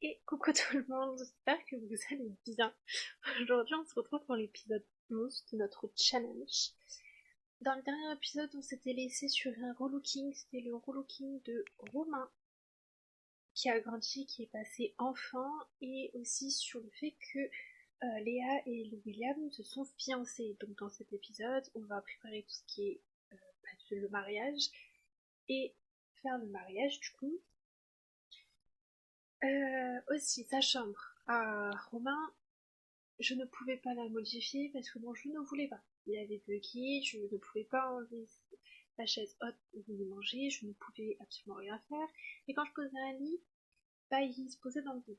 Et coucou tout le monde, j'espère que vous allez bien. Aujourd'hui on se retrouve pour l'épisode 11 de notre challenge. Dans le dernier épisode on s'était laissé sur un relooking, c'était le relooking de Romain qui a grandi, qui est passé enfant, et aussi sur le fait que Léa et William se sont fiancés. Donc dans cet épisode on va préparer tout ce qui est le mariage et faire le mariage du coup. Aussi sa chambre à Romain, je ne pouvais pas la modifier parce que bon, je ne voulais pas. Il avait bugué, je ne pouvais pas enlever la chaise haute où il mangeait, je ne pouvais absolument rien faire. Et quand je posais un lit, bah il se posait dans le vide.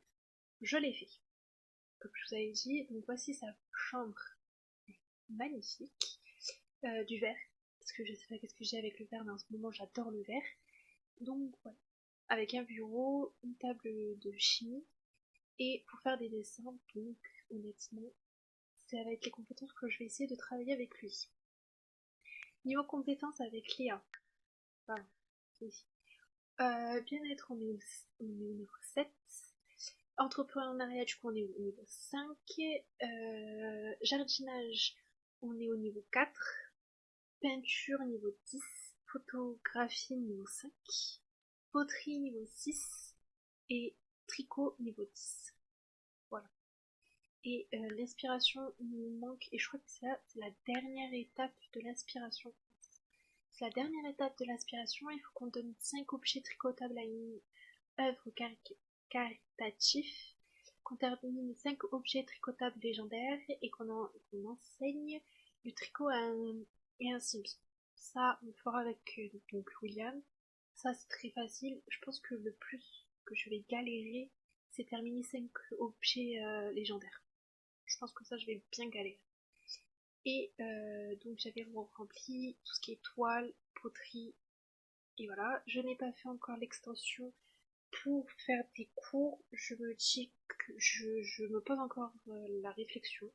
Je l'ai fait, comme je vous avais dit. Donc voici sa chambre magnifique, du verre, parce que je sais pas qu'est-ce que j'ai avec le verre, mais en ce moment j'adore le verre. Donc voilà, avec un bureau, une table de chimie, et pour faire des dessins, donc honnêtement, c'est avec les compétences que je vais essayer de travailler avec lui. Niveau compétences avec Léa, voilà, ici. Bien-être, on est au niveau 7. Entrepreneuriat, du coup, on est au niveau 5. Jardinage, on est au niveau 4. Peinture, niveau 10. Photographie, niveau 5. Poterie, niveau 6. Et tricot, niveau 10. Voilà. Et l'inspiration nous manque, et je crois que c'est la dernière étape de l'aspiration. C'est la dernière étape de l'aspiration, il faut qu'on donne 5 objets tricotables à une œuvre caritative, qu'on termine 5 objets tricotables légendaires et qu'on enseigne le tricot et un Sims. Ça, on le fera avec donc William. Ça, c'est très facile. Je pense que le plus que je vais galérer, c'est terminer 5 objets légendaires. Je pense que ça, je vais bien galérer. Et donc j'avais rempli tout ce qui est toile, poterie, et voilà. Je n'ai pas fait encore l'extension pour faire des cours. Je me dis que je me pose encore la réflexion.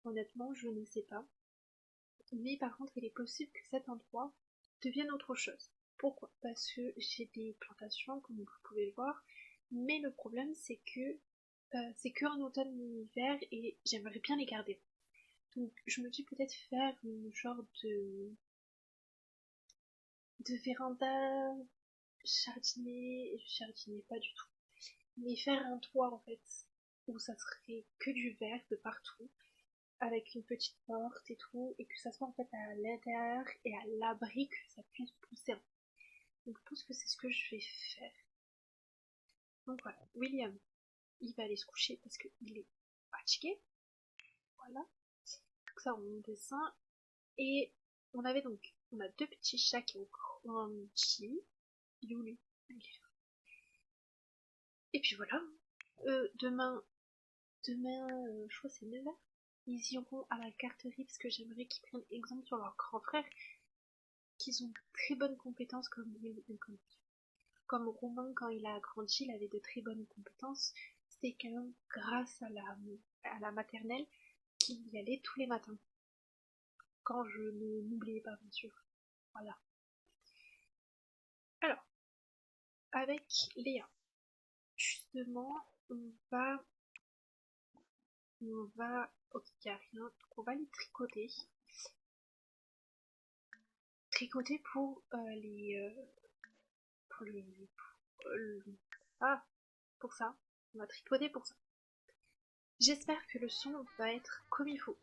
Honnêtement, je ne sais pas. Mais par contre, il est possible que cet endroit devienne autre chose. Pourquoi? Parce que j'ai des plantations, comme vous pouvez le voir. Mais le problème, c'est que en automne et hiver, et j'aimerais bien les garder. Donc je me dis peut-être faire une genre de véranda jardinier pas du tout, mais faire un toit en fait, où ça serait que du vert de partout, avec une petite porte et tout, et que ça soit en fait à l'intérieur et à l'abri, que ça puisse pousser. Donc je pense que c'est ce que je vais faire. Donc voilà, William, il va aller se coucher parce qu'il est fatigué, voilà. Donc ça on dessin, et on a deux petits chats qui ont grandi. Il est où lui? Et puis voilà. Demain, je crois que c'est 9h. Ils iront à la carterie parce que j'aimerais qu'ils prennent exemple sur leur grand frère, qu'ils ont de très bonnes compétences comme Romain quand il a grandi, il avait de très bonnes compétences. C'était quand même grâce à la maternelle qu'il y allait tous les matins. Quand je ne m'oubliais pas, bien sûr. Voilà. Alors, avec Léa, justement, va, ok, il n'y a rien, donc on va les tricoter. Tricoter pour pour le- ah, pour ça. On va tricoter pour ça. J'espère que le son va être comme il faut.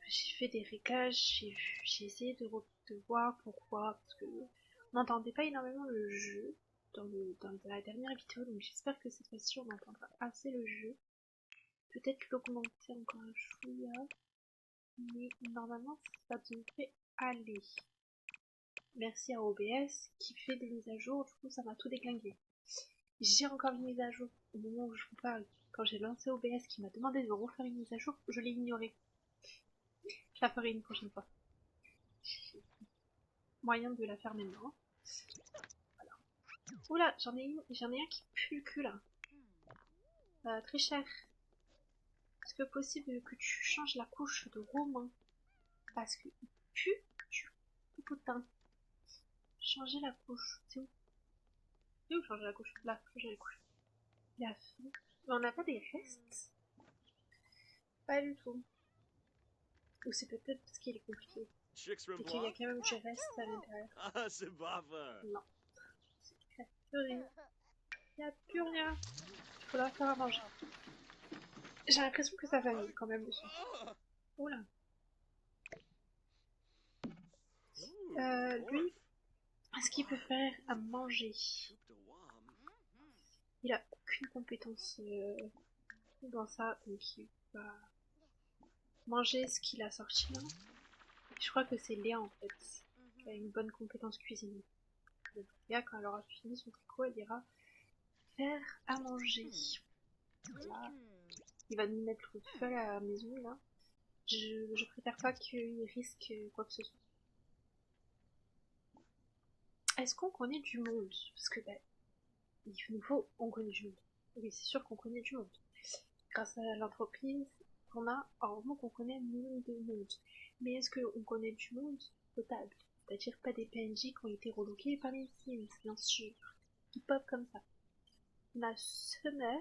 J'ai fait des réglages, j'ai essayé de voir pourquoi, parce que on n'entendait pas énormément le jeu dans la dernière vidéo, donc j'espère que cette fois-ci on entendra assez le jeu. Peut-être l'augmenter encore un chouïa, mais normalement ça devrait aller. Merci à OBS qui fait des mises à jour, du coup ça m'a tout déglingué. J'ai encore une mise à jour au moment où je vous parle. Quand j'ai lancé OBS qui m'a demandé de refaire une mise à jour, je l'ai ignorée. Je la ferai une prochaine fois. Moyen de la faire maintenant. Voilà. Oula, j'en ai un qui pue le cul là. Très cher. Est-ce que possible que tu changes la couche de Romain? Parce qu'il pue du popotin. Changer la couche. C'est où? C'est où changer la couche? Là, changer la couche. Il a faim. Mais on n'a pas des restes? Pas du tout. Ou c'est peut-être parce qu'il est compliqué. Et qu'il y a quand même du reste à l'intérieur. Non. Il n'y a plus rien. Il n'y a plus rien. Il faudra faire à manger. J'ai l'impression que ça va mieux quand même le soir. Oula. Lui, est-ce qu'il peut faire à manger? Il a aucune compétence dans ça, donc il va manger ce qu'il a sorti là. Je crois que c'est Léa en fait, qui a une bonne compétence cuisine. Donc Léa, quand elle aura fini son tricot, elle ira faire à manger. Voilà. Il va nous mettre le feu à la maison là. Je préfère pas qu'il risque quoi que ce soit. Est-ce qu'on connaît du monde? Parce que il nous faut, on connaît du monde. Oui, c'est sûr qu'on connaît du monde. Grâce à l'entreprise qu'on a, heureusement qu'on connaît monde de monde. Mais est-ce qu'on connaît du monde potable? C'est-à-dire pas des PNJ qui ont été reloqués par les Sims, bien sûr. Qui pop comme ça. On a Summer,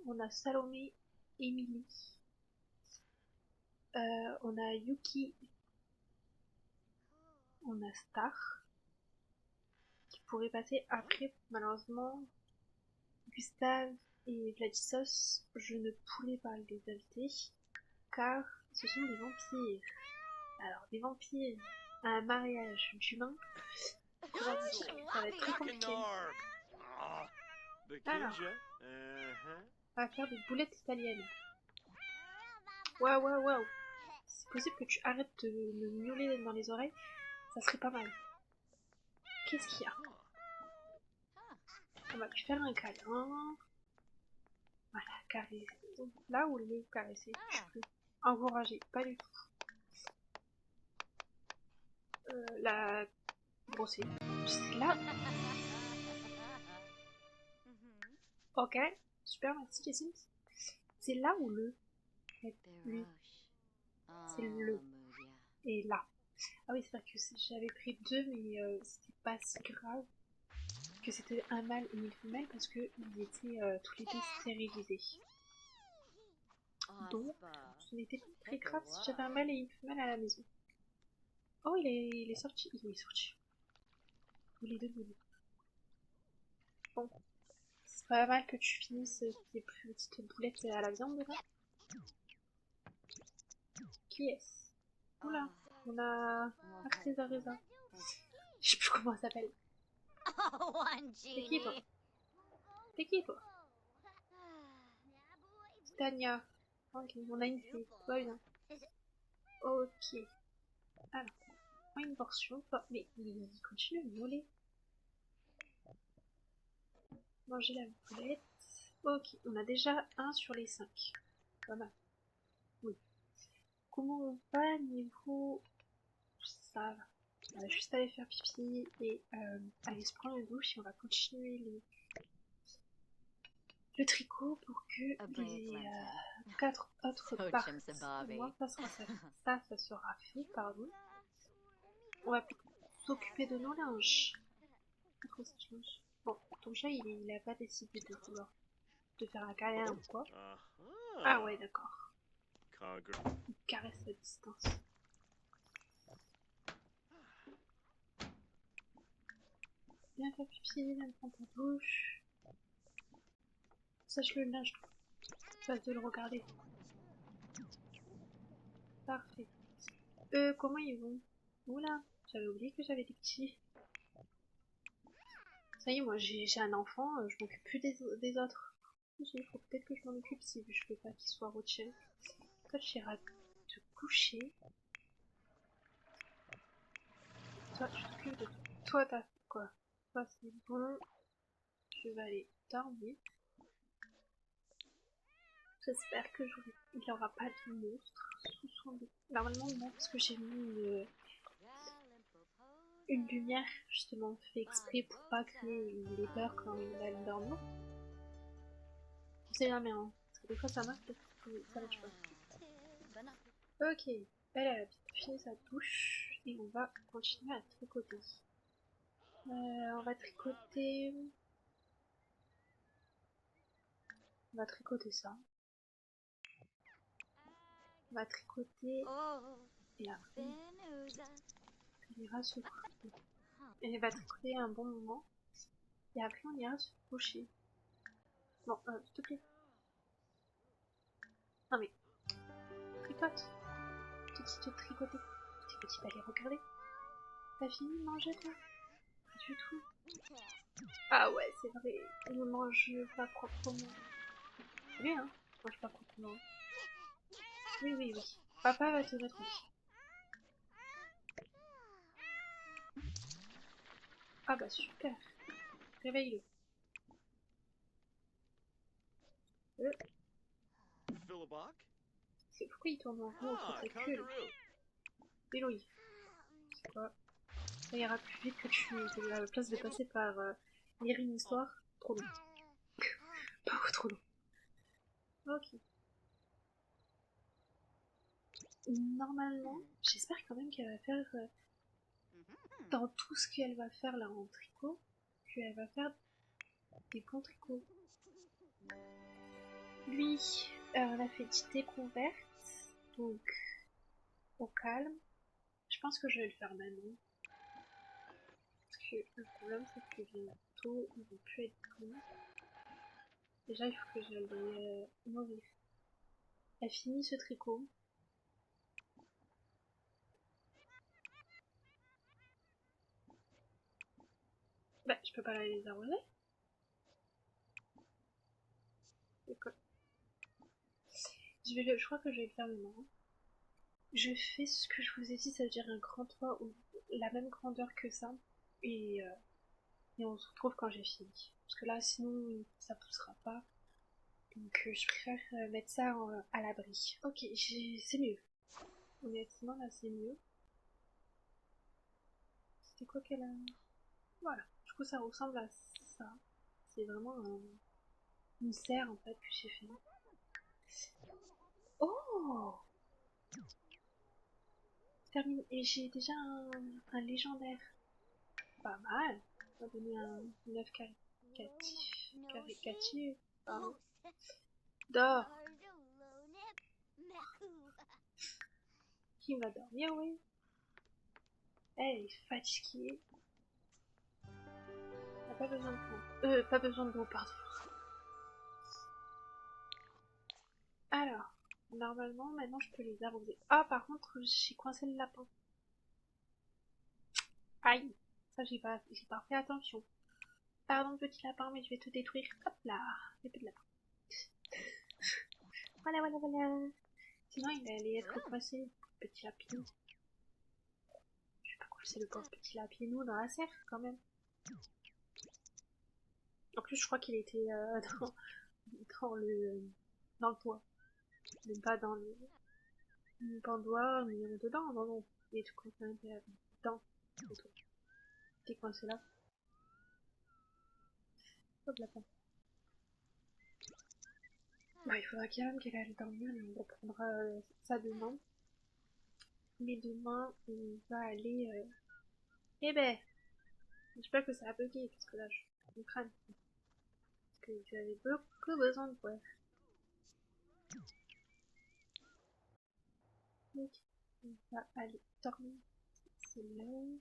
on a Salomé, Emily, on a Yuki, on a Star, qui pourrait passer après, malheureusement. Gustave et Vladissos, je ne pourrais pas les inviter, car ce sont des vampires. Alors, des vampires à un mariage d'humains, ça va être très compliqué. Alors, on va faire des boulettes italiennes. Waouh, waouh, waouh. C'est possible que tu arrêtes de me miauler dans les oreilles, ça serait pas mal. Qu'est-ce qu'il y a? On va lui faire un câlin. Voilà, caresser. Là où les caresser, je peux encourager, pas du tout. La brosser. C'est là. Ok, super, merci les Sims. C'est là où le. Lui. C'est le. Et là. Ah oui, c'est vrai que j'avais pris deux, mais c'était pas si grave. Que c'était un mâle et une femelle parce qu'ils étaient tous les deux stérilisés. Donc, ce n'était pas très grave si j'avais un mâle et une femelle à la maison. Oh, il est sorti. Il est sorti. Il est debout. Bon, c'est pas mal que tu finisses tes petites boulettes à la viande là. Qui est-ce? Oula, on a Arteza Reza. Je sais plus comment elle s'appelle. C'est qui toi? C'est qui toi? Tania. Ok, on a une fille. Tout va bien. Ok. Alors, on a une portion. Oh, mais il continue de voler. Manger la boulette. Ok, on a déjà un sur les 5. Pas mal. Oui. Comment on va niveau... Ça va. On va juste aller faire pipi et aller se prendre une douche et on va continuer le tricot pour que les 4 autres parties au moins ça sera fait, pardon. On va s'occuper de nos linges. Bon, ton chat il a pas décidé de vouloir te faire un câlin ou quoi. Ah ouais, d'accord. Il caresse la distance. Viens faire pipi, viens prendre ta douche. Sache le linge, passe de le regarder. Parfait. Comment ils vont? Oula, j'avais oublié que j'avais des petits. Ça y est, moi j'ai un enfant, je m'occupe plus des autres. Il faut peut-être que je m'en occupe si je veux pas qu'il soit roché. Toi, tu iras te coucher. Toi, tu t'occupes de toi. T'as quoi? Toi, c'est bon. Je vais aller dormir. J'espère que il n'y aura pas de monstre sous son lit. Normalement, non, parce que j'ai mis une lumière, justement, fait exprès pour pas qu'il ait peur quand il va dormir. On sait jamais, hein. Parce que des fois ça marche, des fois ça marche pas. Ok, elle a fini sa douche et on va continuer à tricoter. On va tricoter On va tricoter ça. On va tricoter et après on ira se coucher. Et elle va tricoter un bon moment et après on ira se coucher. Bon, s'il te plaît. Non mais, tricote. Petite tricotée. Petit balai, regardez. T'as fini de manger toi? Pas du tout. Ah ouais, c'est vrai, il ne mange pas proprement. C'est bien, hein? Il mange pas proprement. Oui, oui, oui. Papa va te mettre au lit. Ah bah super. Réveille-le. C'est pourquoi il tourne en rond autour de sa queue. Véloï. C'est quoi? Ça ira plus vite que à la place de passer par lire une histoire. Trop long. Beaucoup trop long. Ok. Normalement, j'espère quand même qu'elle va faire dans tout ce qu'elle va faire là en tricot, qu'elle va faire des bons tricots. Lui, on a fait petite découverte, donc au calme. Je pense que je vais le faire maintenant. Parce que le problème c'est que bientôt ils vont plus être bons. Déjà il faut que j'aille nourrir. Elle finit ce tricot. Bah je peux pas les arroser. Je crois que je vais le faire maintenant. Je fais ce que je vous ai dit, ça veut dire un grand toit ou la même grandeur que ça. Et, euh, et on se retrouve quand j'ai fini. Parce que là sinon ça poussera pas. Donc je préfère mettre ça à l'abri. Ok, c'est mieux. Honnêtement là c'est mieux. C'était quoi qu'elle a... Voilà. Du coup ça ressemble à ça. C'est vraiment une serre en fait que j'ai fait. Oh, termine. Et j'ai déjà un légendaire. Pas mal. On va donner un 9 caricature. Pardon. Dors. Qui va dormir, oui. Elle est fatiguée. Elle n'a pas besoin de prendre. Pas besoin d'eau, pardon. Alors, normalement, maintenant je peux les arroser. Ah, par contre, j'ai coincé le lapin. Aïe. Ça, j'ai pas fait attention. Pardon, petit lapin, mais je vais te détruire. Hop là. Et plus de lapin. Voilà, voilà, voilà. Sinon, il allait être coincé, petit lapinou. Je vais pas coincer le pauvre petit lapinou dans la serre, quand même. En plus, je crois qu'il était dans le toit. Même pas dans le pendoir, mais dedans. Non, non. Il est tout coincé à l'intérieur. Dans le toit. T'es coincé là. Hop, lapin. Bah, il faudra quand même qu'elle aille dormir, mais on reprendra ça demain. Mais demain, on va aller... Eh ben, j'espère que ça a bugué, parce que là, je me crâne. Parce que j'avais beaucoup besoin de boire. Donc, on va aller dormir. C'est l'heure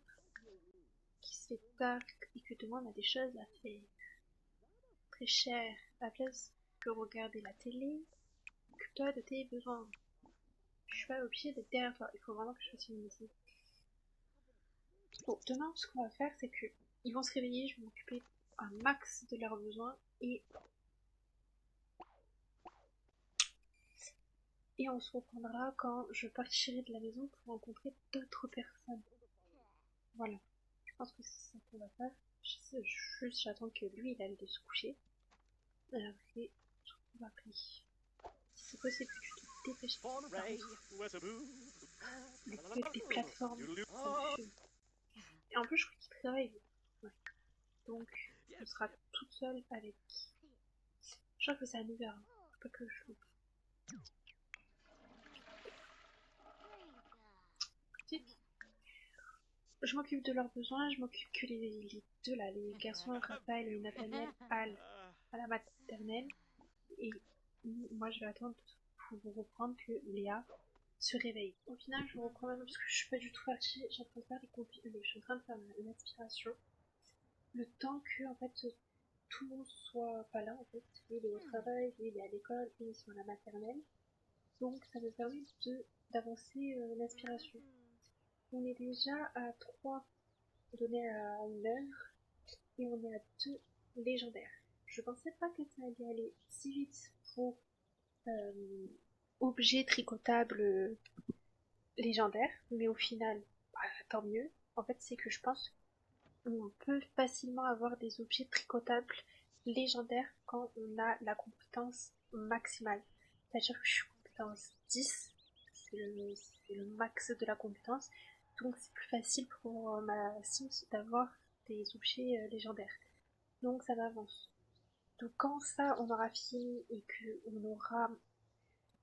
qui se fait tard et que demain on a des choses à faire. Très cher. À la place que regarder la télé, occupe-toi de tes besoins. Je suis pas obligée d'être derrière toi. Il faut vraiment que je fasse une musique. Bon, demain, ce qu'on va faire, c'est que ils vont se réveiller, je vais m'occuper un max de leurs besoins et on se reprendra quand je partirai de la maison pour rencontrer d'autres personnes. Voilà. Je pense que c'est ça qu'on va faire. Juste, j'attends que lui, il aille de se coucher. Et après, on va appeler. Si c'est possible que tu te dépêches. Le code des plateformes, ça me fume. Et en plus, je crois qu'il travaille. Ouais. Donc, on sera toute seule avec. Je crois que c'est à 9h. Faut pas que je loupe. Je m'occupe de leurs besoins, je m'occupe que les deux là, les garçons, Raphaël et Nathaniel, à la maternelle. et moi je vais attendre pour vous reprendre que Léa se réveille. Au final, je vous reprends maintenant parce que je suis pas du tout fatiguée. Je suis en train de faire une aspiration. Le temps que en fait tout le monde soit pas là en fait. Lui il est au travail, lui il est à l'école, lui ils sont à la maternelle. Donc ça me permet d'avancer l'aspiration. On est déjà à 3 donnés à une heure et on est à 2 légendaires. Je pensais pas que ça allait aller si vite pour euh, objet tricotable légendaire, mais au final, bah, tant mieux. En fait, c'est que je pense qu'on peut facilement avoir des objets tricotables légendaires quand on a la compétence maximale. C'est-à-dire que je suis compétence 10, c'est le max de la compétence, donc c'est plus facile pour ma Sims d'avoir des objets légendaires. Donc ça m'avance. Donc quand ça on aura fini et qu'on aura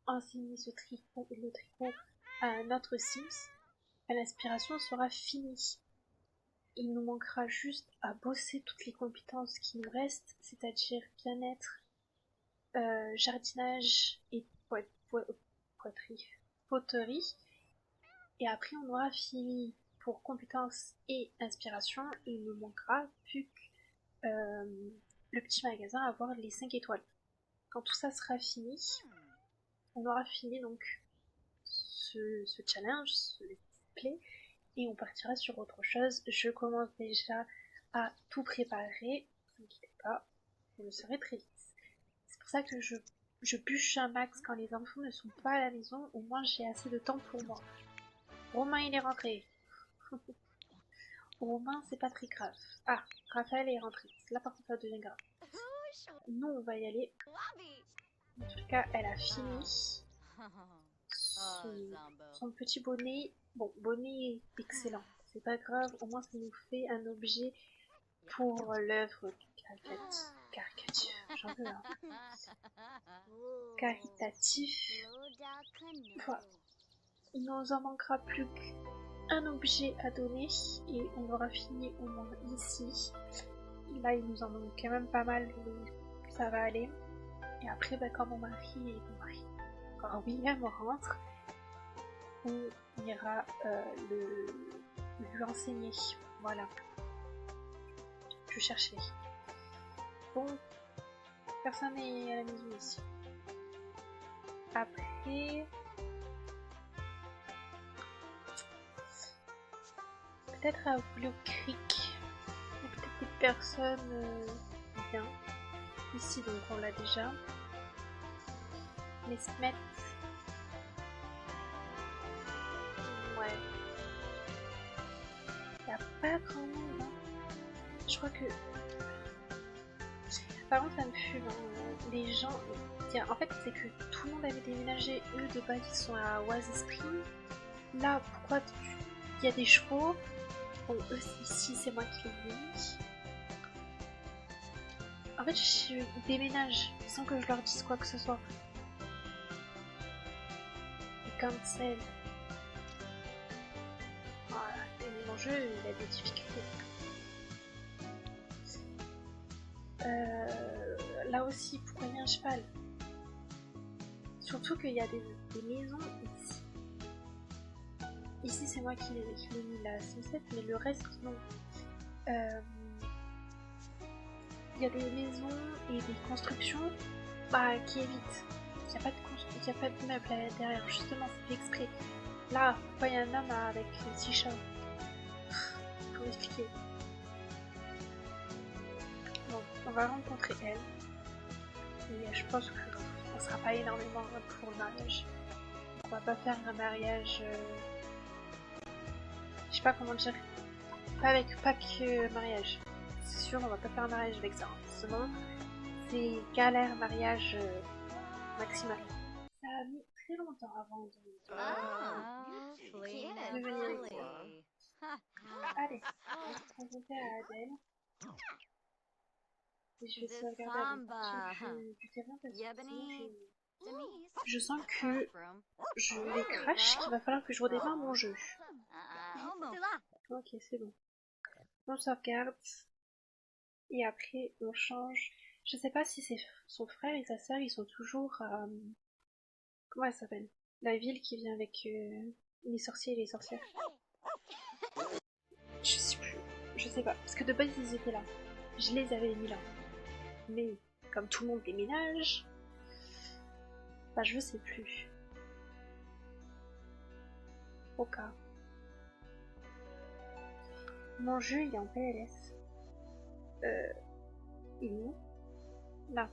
enseigné le tricot à notre Sims, l'aspiration sera finie. Il nous manquera juste à bosser toutes les compétences qui nous restent, c'est-à-dire bien-être, jardinage et poterie. Et après, on aura fini pour compétences et inspiration. Et il nous manquera plus que le petit magasin à avoir les 5 étoiles. Quand tout ça sera fini, on aura fini donc ce challenge, ce play, et on partira sur autre chose. Je commence déjà à tout préparer, ne vous inquiétez pas, vous le saurez très vite. C'est pour ça que je bûche un max quand les enfants ne sont pas à la maison, au moins j'ai assez de temps pour moi. Romain il est rentré. Romain c'est pas très grave. Ah, Raphaël est rentré. Là par contre ça devient grave. Nous on va y aller. En tout cas elle a fini son petit bonnet. Bon, bonnet excellent. C'est pas grave, au moins ça nous fait un objet pour l'œuvre caricature. J'en veux un. Caritatif. Voilà. Il nous en manquera plus qu'un objet à donner et on aura fini au moins ici. Là il nous en manque quand même pas mal, mais ça va aller. Et après, bah, quand mon mari, quand William rentre, on ira lui enseigner. Voilà. Je cherchais. Bon, personne n'est à la maison ici. Après, peut-être à Blue Creek. Il y a peut-être des personnes bien. Ici, donc on l'a déjà. Les Smith. Ouais. Il n'y a pas grand monde. Hein. Je crois que. Par contre, ça me fume. Hein. Les gens. En fait, c'est que tout le monde avait déménagé. Eux, de base, ils sont à Oasis Spring. Là, pourquoi il y a des chevaux. Bon, eux, ici, c'est moi qui les ai mis. En fait, je déménage sans que je leur dise quoi que ce soit. Et cancel. Voilà, et mon jeu, il a des difficultés. Là aussi, pourquoi il y a un cheval? Surtout qu'il y a des maisons ici. Ici, c'est moi qui l'ai mis la Sunset, mais le reste, non. Il y a des maisons et des constructions qui évitent. Il n'y a pas de meubles à l'intérieur, justement, c'est fait exprès. Là, pourquoi il y a un homme avec 6 chats? Pour expliquer. Bon, on va rencontrer elle. Et je pense qu'on sera pas énormément pour le mariage. On va pas faire un mariage. Je sais pas comment dire. Pas que mariage. C'est sûr, on va pas faire un mariage avec ça. Sinon, c'est galère mariage maximal. Ça a mis très longtemps avant de venir ici. Allez, on va se présenter à Adèle. Et je vais sauvegarder avant de partir du terrain parce que sinon je sens que je vais crash, qu'il va falloir que je redémarre mon jeu. Ok, c'est bon. On sauvegarde. Et après, on change Je sais pas si son frère et sa sœur, ils sont toujours à... Comment elle s'appelle? La ville qui vient avec les sorciers et les sorcières. Je sais plus. Je sais pas. Parce que de base, ils étaient là. Je les avais mis là. Mais, comme tout le monde déménage... Bah, je sais plus. Au cas. Mon jeu, il est en PLS. Il est où? Là.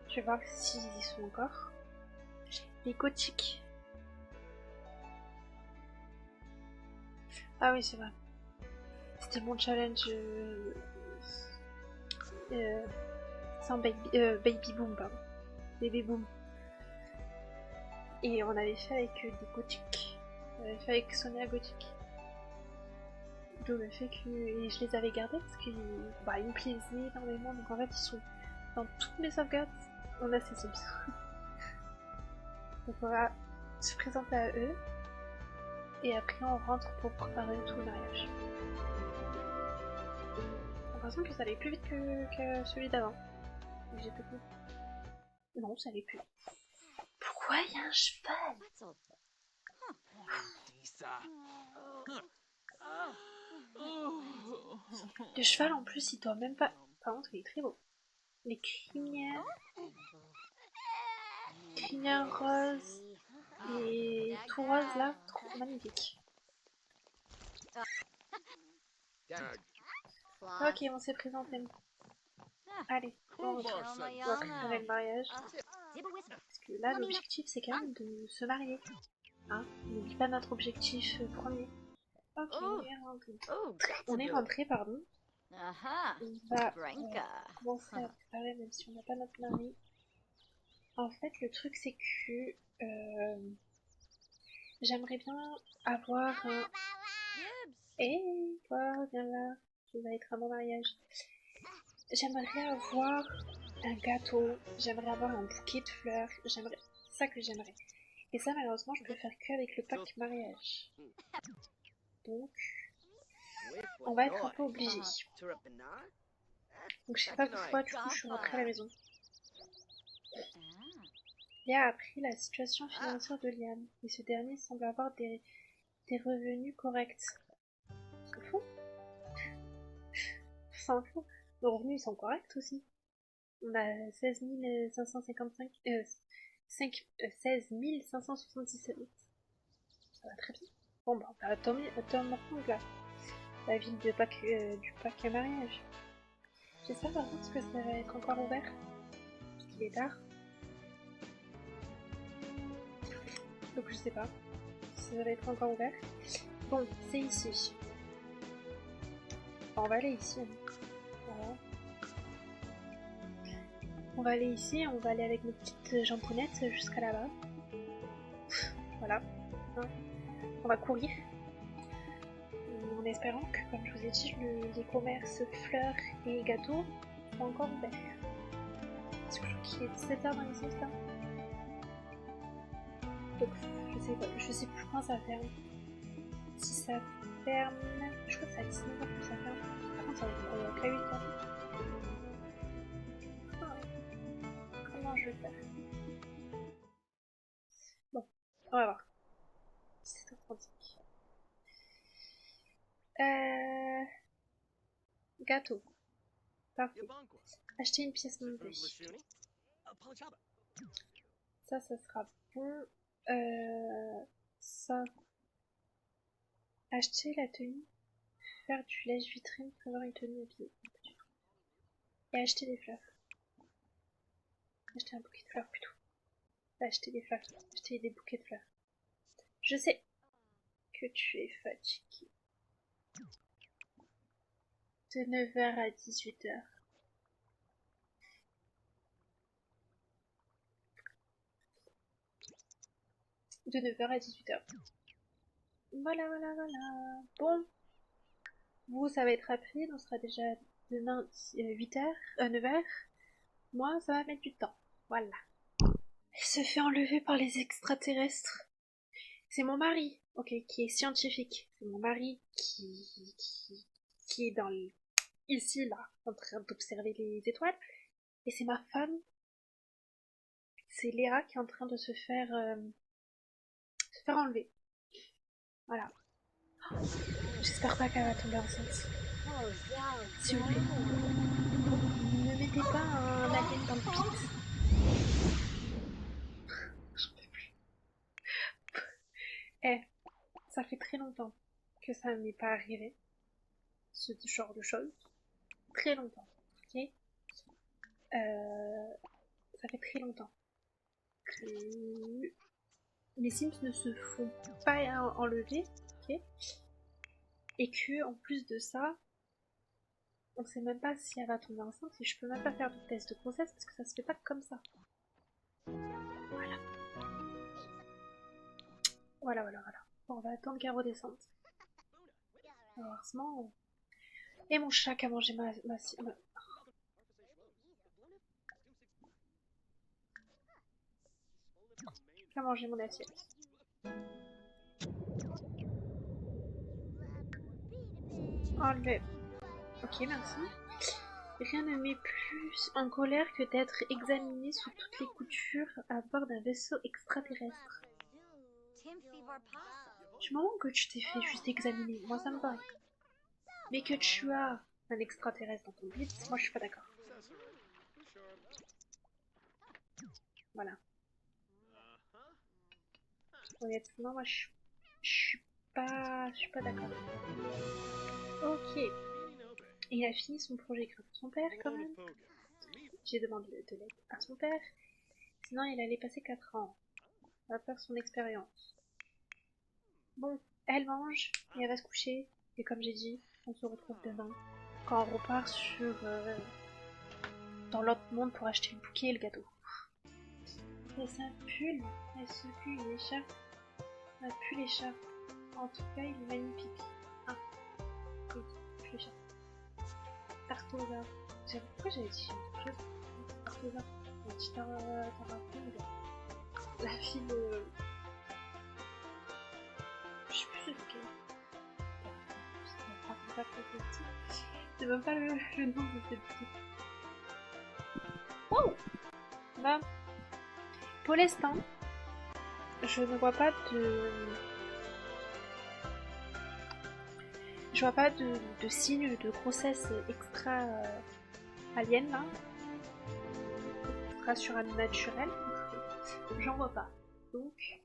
Je vais voir s'ils y sont encore. Les gothiques. Ah oui, c'est vrai. C'était mon challenge sans baby boom, pardon. Baby boom. Et on avait fait avec des gothiques. On avait fait avec Sonia gothique. D'où le fait que et je les avais gardés parce qu'ils bah, ils me plaisaient énormément. Donc en fait, ils sont dans toutes mes sauvegardes. On a ces Sims. Donc on va se présenter à eux. Et après, on rentre pour préparer tout le mariage. J'ai l'impression que ça allait plus vite que celui d'avant. J'ai tout compris. Non, ça allait plus. Pourquoi il y a un cheval? Le cheval en plus il doit même pas... Par contre il est très beau. Les crinières roses et tout rose là, trop magnifique. Ok, on s'est présenté. Allez, on va préparer le mariage. Parce que là l'objectif c'est quand même de se marier. Hein, n'oublie pas notre objectif premier. Ok, on est rentré, pardon. On va commencer à préparer même si on n'a pas notre mari. En fait, le truc c'est que j'aimerais bien avoir un... Hé, toi, viens là, tu vas être à mon mariage. J'aimerais avoir un gâteau, j'aimerais avoir un bouquet de fleurs, j'aimerais... C'est ça que j'aimerais. Et ça, malheureusement, je peux faire que avec le pack mariage. Donc, on va être un peu obligé. Donc, je sais pas pourquoi, du coup, je suis rentrée à la maison. Léa a appris la situation financière de Liam, et ce dernier semble avoir des revenus corrects. On s'en fout. On s'en fout. Nos revenus, ils sont corrects aussi. On a 16 555... 16 577. Ça va très bien. Bon, bah, on va à Tom Hortons, là. La ville de du pack mariage. J'espère par contre que ça va être encore ouvert. Parce qu'il est tard. Donc je sais pas si ça va être encore ouvert. Bon, c'est ici. Enfin, on va aller ici. Voilà. On va aller ici, on va aller avec nos petites jamponnettes jusqu'à là-bas. Voilà. Hein. On va courir. En espérant que, comme je vous ai dit, les commerces fleurs et gâteaux sont encore ouverts. Parce que je crois qu'il est 17h dans les sens là. Donc je sais plus quand ça ferme. Si ça ferme... Je crois que c'est à 19h que ça ferme. Par contre ça va qu'à 8h. Comment je vais faire? Bon, on va voir. 17h35. Gâteau. Parfait. Acheter une pièce montée. Ça sera bon. Ça. Acheter la tenue. Faire du lèche-vitrine, prévoir une tenue habillée. Et acheter des fleurs. Acheter un bouquet de fleurs plutôt. Acheter des fleurs. Acheter des bouquets de fleurs. Je sais que tu es fatigué. De 9h à 18h. De 9h à 18h. Voilà. Bon. Vous, ça va être rapide. On sera déjà demain 8h, 9h. Moi, ça va mettre du temps. Voilà. Il se fait enlever par les extraterrestres. C'est mon mari, ok, qui est scientifique. C'est mon mari qui est dans ici, là, en train d'observer les étoiles. Et c'est ma femme, c'est Léa qui est en train de se faire enlever. Voilà. J'espère pas qu'elle va tomber enceinte. S'il vous plaît. Ne mettez pas un alien dans le pit. J'en peux plus. Eh, ça fait très longtemps que ça ne m'est pas arrivé. Ce genre de choses. Très longtemps. Ok. Ça fait très longtemps que les Sims ne se font pas enlever. Ok. Et que, en plus de ça, on sait même pas si elle va tomber enceinte et je peux même pas faire de test de grossesse parce que ça se fait pas comme ça. Voilà. Voilà. Bon, on va attendre qu'elle redescende. Heureusement. Et mon chat qui a mangé ma... qui a mangé mon assiette. Enlever. Ok, merci. Rien ne met plus en colère que d'être examiné sous toutes les coutures à bord d'un vaisseau extraterrestre. Du moment que tu t'es fait juste examiner, moi ça me va. Mais que tu as un extraterrestre dans ton bide, moi je suis pas d'accord. Voilà. Honnêtement, moi je suis pas d'accord. Ok. Il a fini son projet grâce à son père quand même. J'ai demandé de l'aide à son père. Sinon il allait passer 4 ans à faire son expérience. Bon, elle mange et elle va se coucher. Et comme j'ai dit, on se retrouve demain quand on repart dans l'autre monde pour acheter le bouquet et le gâteau. Et ça pue, elle se pue, il échappe. Ça pue l'écharpe. En tout cas, il est magnifique. Ah, oui, pue l'écharpe. Tartosa. Pourquoi j'avais dit quelque chose? Tartosa. On dit Tarakonga. La fille de... Je sais plus c'est lequel. C'est même pas le nom de cette petite. Wow! Bah, pour l'instant, je ne vois pas de... Je vois pas de signe de grossesse extra alien là. Extra surnaturel. J'en vois pas. Donc,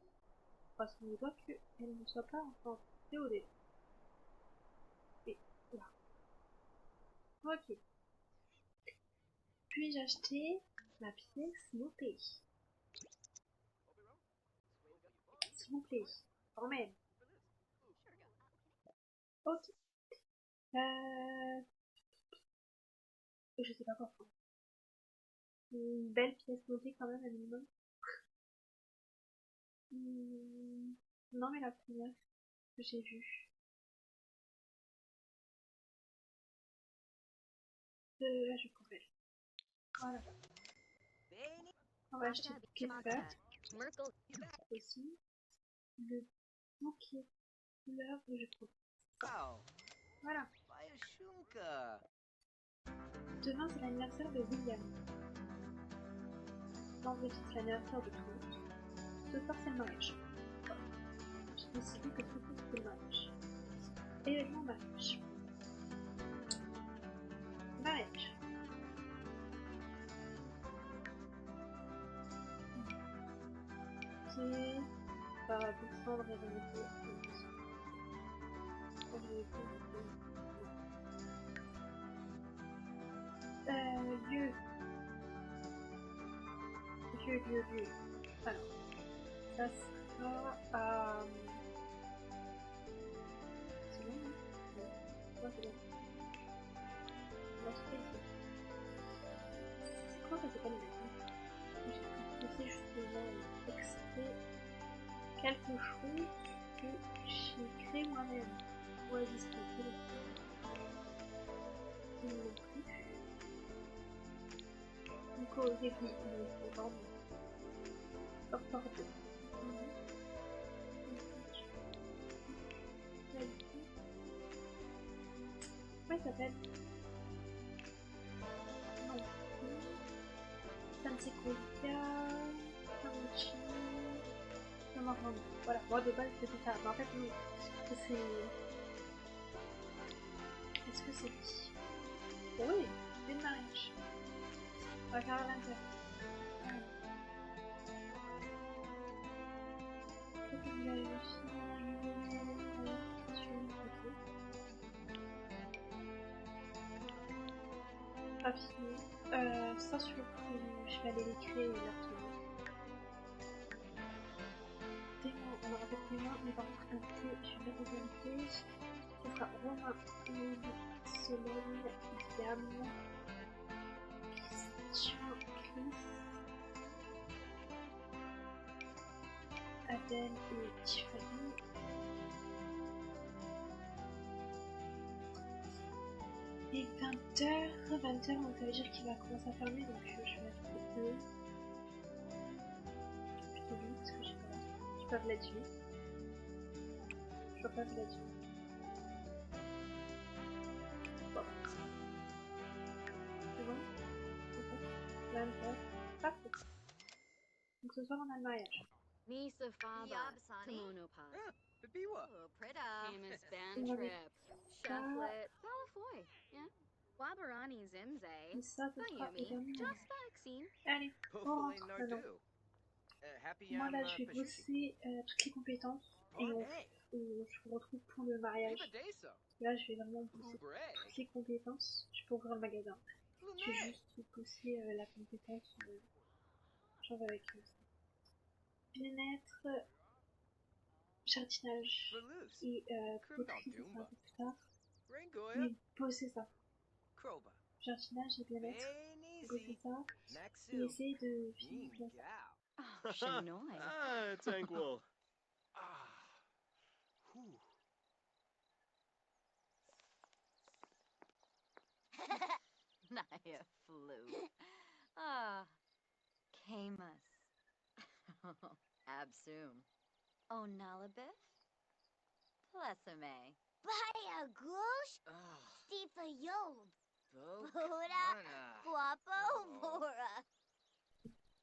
parce qu'on voit qu'elle ne soit pas encore TOD. Et là. Ok. Puis-je acheter ma pièce notée? S'il vous plaît. Quand même. Ok. Je sais pas quoi prendre. Une belle pièce notée quand même, à minimum. Non, mais la première que j'ai vue. Là, je prends elle. Voilà. On va acheter le bouquet de fleurs. Aussi. Le bouquet de fleurs que je prends. Voilà. Demain, c'est l'anniversaire de William. Vendredi, c'est l'anniversaire de tout le monde. Ce soir, c'est le mariage. J'ai décidé que ce soir, c'est le mariage. Événement mariage. Mariage. Ok. Ça va descendre et remonter. Lieu. Lieu. Alors, ça sera à... C'est bon, non? Ouais, c'est bon. On va se faire ici. Pourquoi ça s'appelle pas le J'ai poussé justement extrait quelque chose que j'ai créé moi-même. Ouais, disponible. Non plus. Nico, au début, c'est vraiment. Hors de. Comment il s'appelle? Sansequoia, Tamochi, Tamarand. Voilà, moi de base c'était ça. Mais en fait, non. C'est. Est-ce que c'est lui? Oui, c'est le mariage. On va faire à l'intérieur. Raffiné. Ça sur le coup, je vais aller l'écrire et l'obtenir. Témoin, on aura fait témoin, mais par contre un T, je vais mettre un T. Ce sera Romain, Solène, Diam, Christian, Chris, Adèle et Tiffany. Et 20h, donc ça veut dire qu'il va commencer à fermer, donc je vais mettre 2. Plutôt vite, parce que j'ai pas là-dessus. Je vois pas là-dessus. Bon. C'est bon? Ok. 20h. Parfait. Donc ce soir on a le mariage. Misa Faba, Tamonopa. Bibiwa. Amos Band Trip. Shufflet, Balafoy. Yeah. Wabarani Zimze. Et ça, ce sera Bayumi. également. Just vaccine. Allez, on rentre maintenant. Moi là je vais Pashushi. bosser toutes les compétences et je vous retrouve pour le mariage. Là je vais vraiment bosser toutes les compétences. Je peux ouvrir le magasin. Je vais juste bosser la compétence genre avec bien-être, jardinage et poterie, ça sera un peu plus tard. Mais bosser ça. Jardinage et bien-être, bosser ça. Et essayer de finir bien ça. Oh, Shinoy. Ah, Tanquil. Naya flew. Ah, Camus. Absum. Onalabif. Plesame. Baya Goosh, Stifa Yob, Buddha, Guapo, Bora,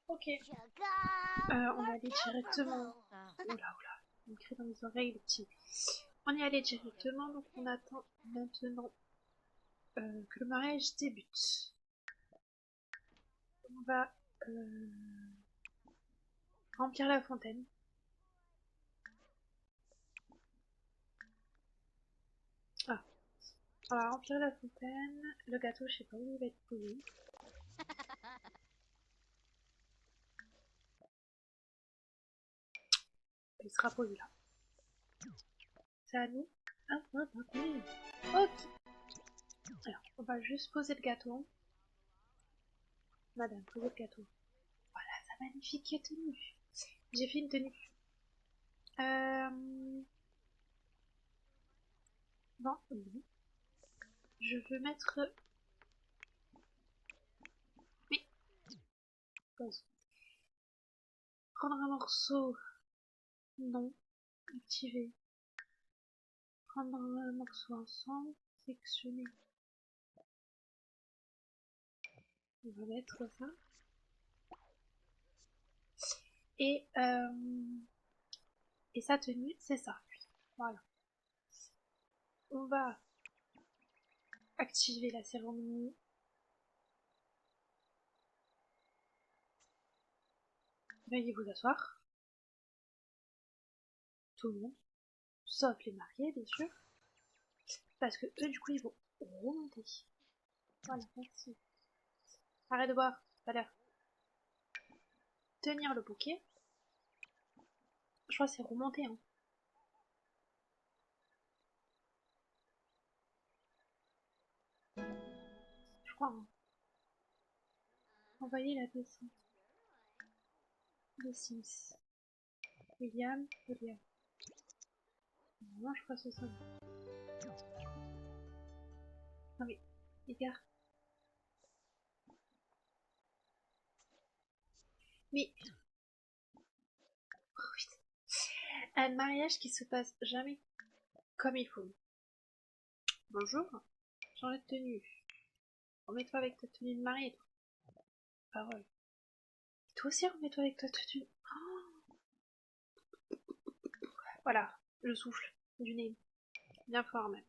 Ok, Chaga, on va aller directement. Ah, Oula, il me crie dans les oreilles le petit. On y allait directement, donc on attend maintenant que le mariage débute. On va remplir la fontaine. Ah, on va remplir la fontaine. Le gâteau, je sais pas où il va être posé. Il sera posé là. C'est à nous. Ah, oui. Ok. Alors, on va juste poser le gâteau. Madame, posez le gâteau. Voilà, sa magnifique tenue. J'ai fait une tenue. Non, oui. Je veux mettre... Oui. Pause. Prendre un morceau. Non. Activer. Prendre un morceau ensemble. Sélectionner. On va mettre ça. Et sa tenue, c'est ça. Voilà. On va activer la cérémonie. Veuillez vous asseoir. Tout le monde. Sauf les mariés, bien sûr. Parce que eux, du coup, ils vont remonter. Voilà, merci. Arrête de boire, tout à l'heure. Tenir le bouquet. Je crois que c'est remonter, hein. Je crois, hein. Envoyer la descente. De Sims. William. Non, je crois que c'est ça. Non mais, les gars. Mais... Oh, putain. Un mariage qui se passe jamais comme il faut. Bonjour. Change de tenue. Remets-toi avec ta tenue de mariée, toi. Parole. toi aussi, remets-toi avec toi. Voilà, le souffle du nez. Bien fort même.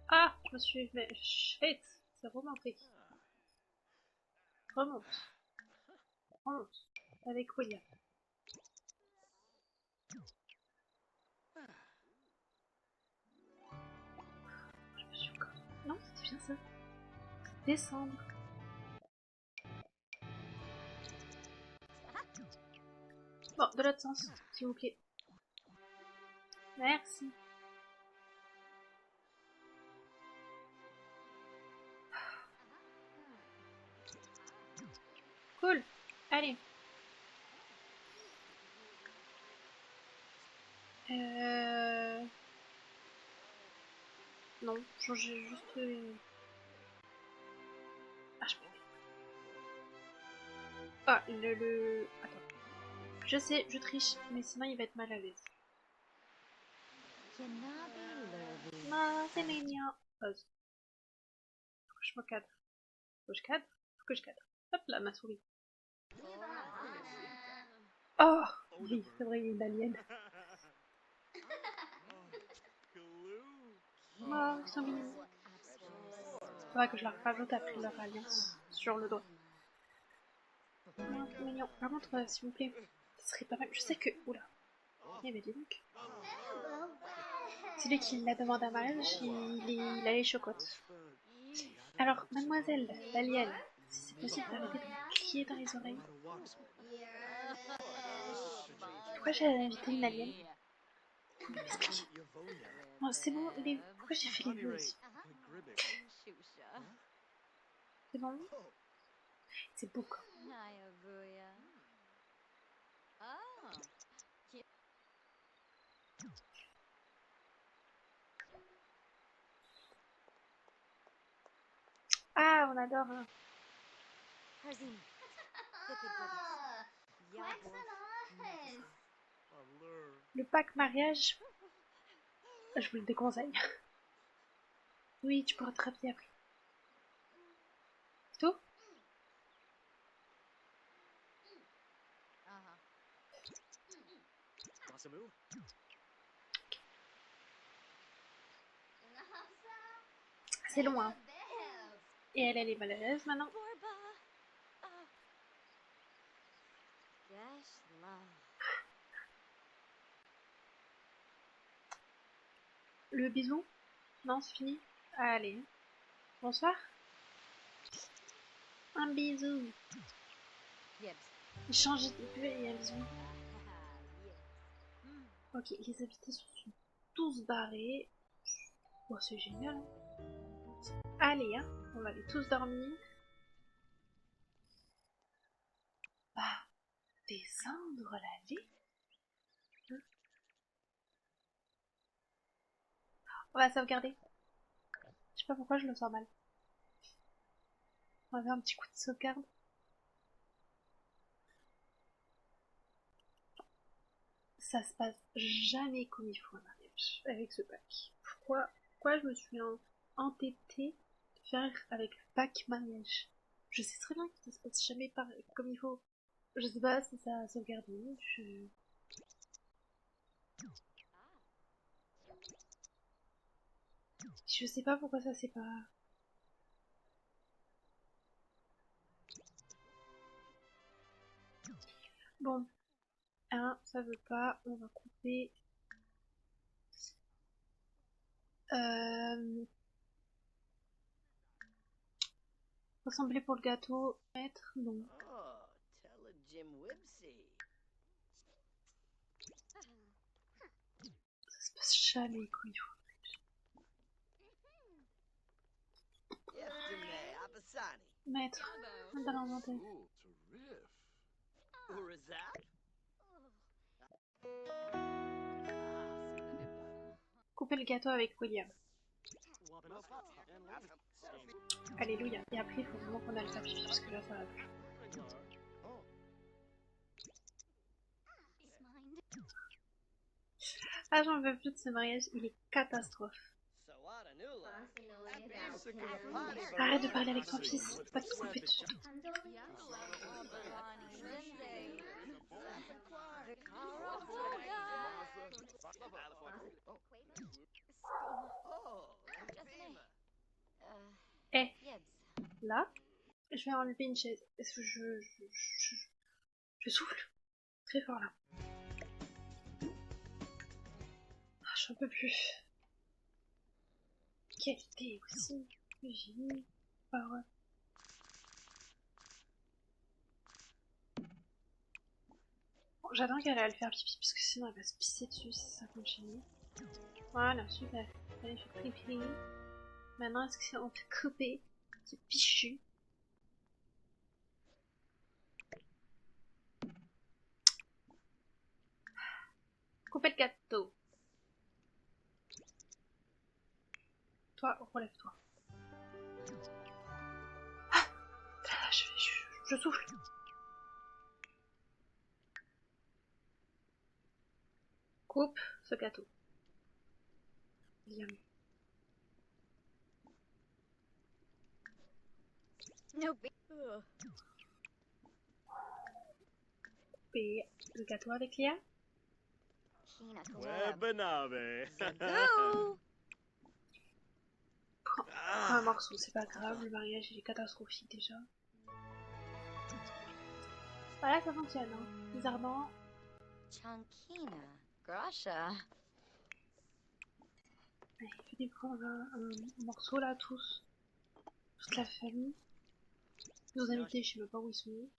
Ah, je me suis... Mais shit, c'est remonté. Remonte. Remonte. Avec William. Je me suis encore... Non, c'était bien ça. Descendre. Bon, de l'autre sens, s'il vous plaît. Merci. Cool. Allez. Non, j'ai juste... Ah, je peux... Ah, Attends. Je sais, je triche, mais sinon il va être mal à l'aise. Non, c'est mignon. Pause. Faut que je me cadre. Faut que je cadre. Faut que je cadre. Hop là, ma souris. Oh oui, c'est vrai, il y a une alien. Oh, ils sont mignons. Faudrait que je leur rajoute après leur alliance sur le doigt. Non, c'est mignon. Par contre, s'il vous plaît, ce serait pas mal. Je sais que... Oula. Eh ben dis donc. Celui qui la demande à mariage, il a les chocottes. Alors, mademoiselle, l'alien, si c'est possible d'arrêter de me crier dans les oreilles. Pourquoi j'ai invité une alien? Vous m'expliquez? Oh, c'est bon, pourquoi j'ai fait les vœux aussi? C'est bon? C'est beau quoi. Ah, on adore. Hein. Le pack mariage, je vous le déconseille. Oui, tu pourras te rappeler après. C'est tout? C'est long, hein. Et elle est mal à l'aise maintenant. Le bisou? Non, c'est fini? Allez. Bonsoir. Un bisou. Il change de peu et un bisou. Ok, les habitants sont tous barrés. Oh, c'est génial. Hein. Allez, hein, on va aller tous dormir. Ah, descendre l'allée. Hein. On va sauvegarder. Je sais pas pourquoi je le sens mal. On va faire un petit coup de sauvegarde. Ça se passe jamais comme il faut un mariage avec ce pack. Pourquoi je me suis entêtée de faire avec le pack mariage? Je sais très bien que ça se passe jamais comme il faut. Je sais pas si ça a sauvegardé. Je sais pas pourquoi ça s'est pas... Bon. Ça veut pas. On va couper. Ressembler pour le gâteau. Mettre. Non. Ça se passe jamais comme il faut. Mettre. Dans l'inventaire. Couper le gâteau avec William. Alléluia. Et après, il faut vraiment qu'on aille faire pipi parce que là, ça va plus. Ah, j'en veux plus de ce mariage, il est catastrophe. Arrête de parler avec ton fils, pas de couper dessus. Eh, là, je vais enlever une chaise. Est-ce que je souffle très fort là. Ah, j'en peux plus. Qualité aussi. Génie. Parole. Bon, j'attends qu'elle aille faire pipi parce que sinon elle va se pisser dessus si ça continue. Voilà, super. Elle fait pipi. Maintenant, est-ce qu'on peut couper ce pichu? Couper le gâteau. Toi, relève-toi. Ah, je souffle. Coupe ce gâteau. Bien. Couper le gâteau avec Léa. Prends un morceau, c'est pas grave, le mariage il est catastrophique déjà. Voilà, ça fonctionne, hein. Bizarrement. Chankina, Grasha. Allez, venez prendre un morceau là, tous. Toute la famille. Nos invités, je sais même pas où ils sont.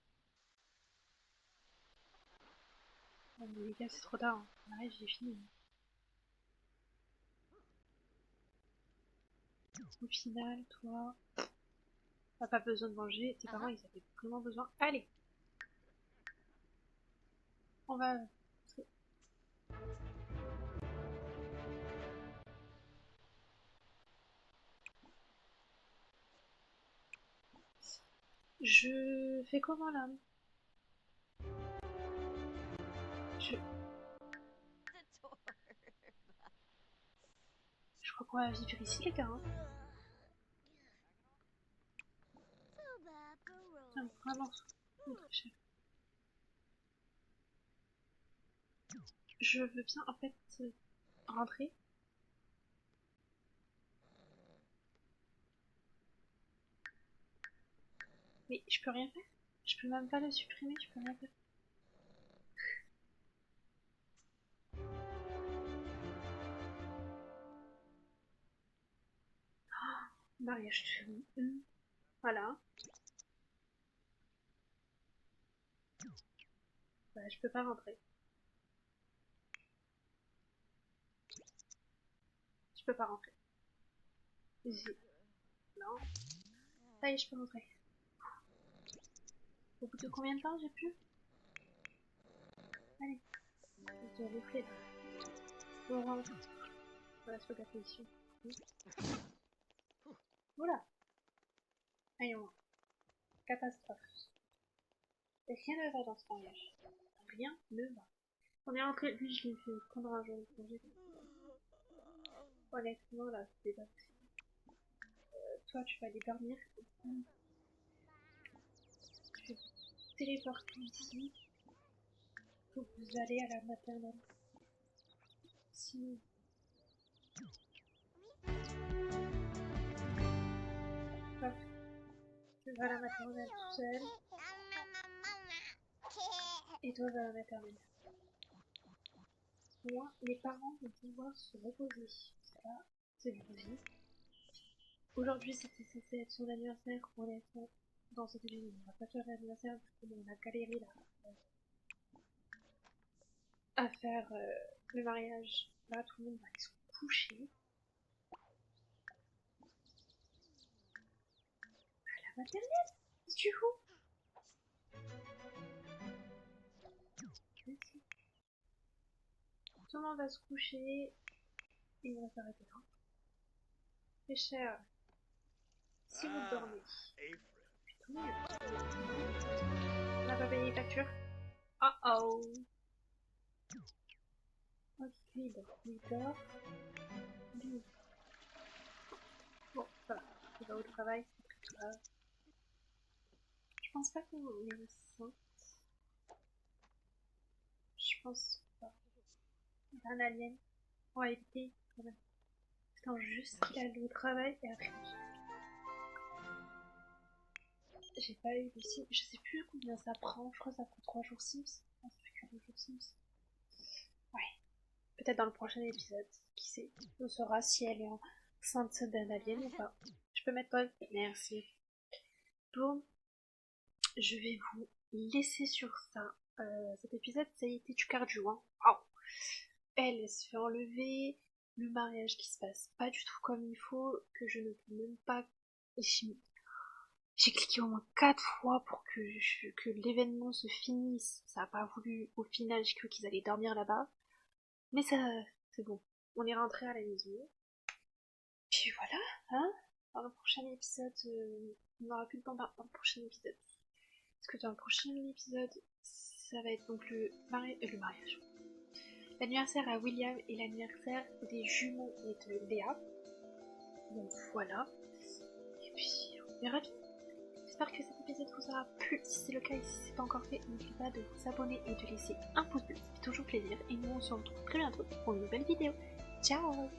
Bon, les gars, c'est trop tard, hein. Le mariage il est fini. Au final, toi, t'as pas besoin de manger, tes parents ils avaient vraiment besoin. Allez, on va. Je fais comment là? Je crois qu'on va vivre ici, les gars. Hein. Tiens, vraiment, très cher. Je veux bien en fait rentrer. Mais je peux rien faire. Je peux même pas le supprimer, je peux rien faire. Oh, mariage de voilà. Bah, je peux pas rentrer. Je peux pas rentrer. Non. Ça y est, je peux rentrer. Au bout de combien de temps j'ai pu? Allez. Je dois gonfler là. On rentre. Voilà, je peux gâter ici. Voilà. Allez, on rentre. Catastrophe. Rien ne va dans ce mariage. Rien ne va. On est rentré, lui je l'ai fait prendre un jour de congé. Honnêtement là, c'est pas possible. Toi tu vas aller dormir. Je vais te téléporter ici. Faut que vous allez à la maternelle. Sinon. Hop. Tu vas à la maternelle tout seul. Et toi vas à la maternelle. Moi, les parents vont pouvoir se reposer. Ça, c'est du vie. Aujourd'hui, c'était censé être son anniversaire. Honnêtement, dans cette vidéo, on va pas faire l'anniversaire parce qu'on a galéré là à faire le mariage. Là, tout le monde va aller se coucher. À la maternelle, qu'est-ce que tu fous? Tout le monde va se coucher et on va s'arrêter là. Mes chers, si vous dormez, tant mieux. On n'a pas payé les factures. Oh oh. Ok. Lui, il dort. Lui. Bon, ça va. Il va au travail, c'est plus grave. Je pense pas qu'on est enceinte. Je pense pas. Il y a un alien. On va éviter quand même. Attends, juste qu'il aille au travail et après. J'ai pas eu aussi. Je sais plus combien ça prend. Je crois que ça prend 3 jours Sims. Non, ça fait que 2 jours Sims. Ouais. Peut-être dans le prochain épisode. Qui sait. On saura si elle est enceinte d'un alien ou pas. Je peux mettre pause. Merci. Bon. Je vais vous laisser sur ça. Cet épisode, ça a été du cardio. Hein. Wow. Elle se fait enlever. Le mariage qui se passe pas du tout comme il faut. Que je ne peux même pas. J'ai cliqué au moins 4 fois pour que l'événement se finisse. Ça a pas voulu. Au final, j'ai cru qu'ils allaient dormir là-bas. Mais ça, c'est bon. On est rentré à la maison. Puis voilà, hein. Dans le prochain épisode, on n'aura plus de temps dans le prochain épisode. Parce que dans le prochain épisode, ça va être donc le mariage. L'anniversaire à William et l'anniversaire des jumeaux et de Léa. Donc voilà. Et puis, on verra bien. J'espère que cet épisode vous aura plu. Si c'est le cas et si ce n'est pas encore fait, n'oubliez pas de vous abonner et de laisser un pouce bleu. Ça fait toujours plaisir. Et nous on se retrouve très bientôt pour une nouvelle vidéo. Ciao!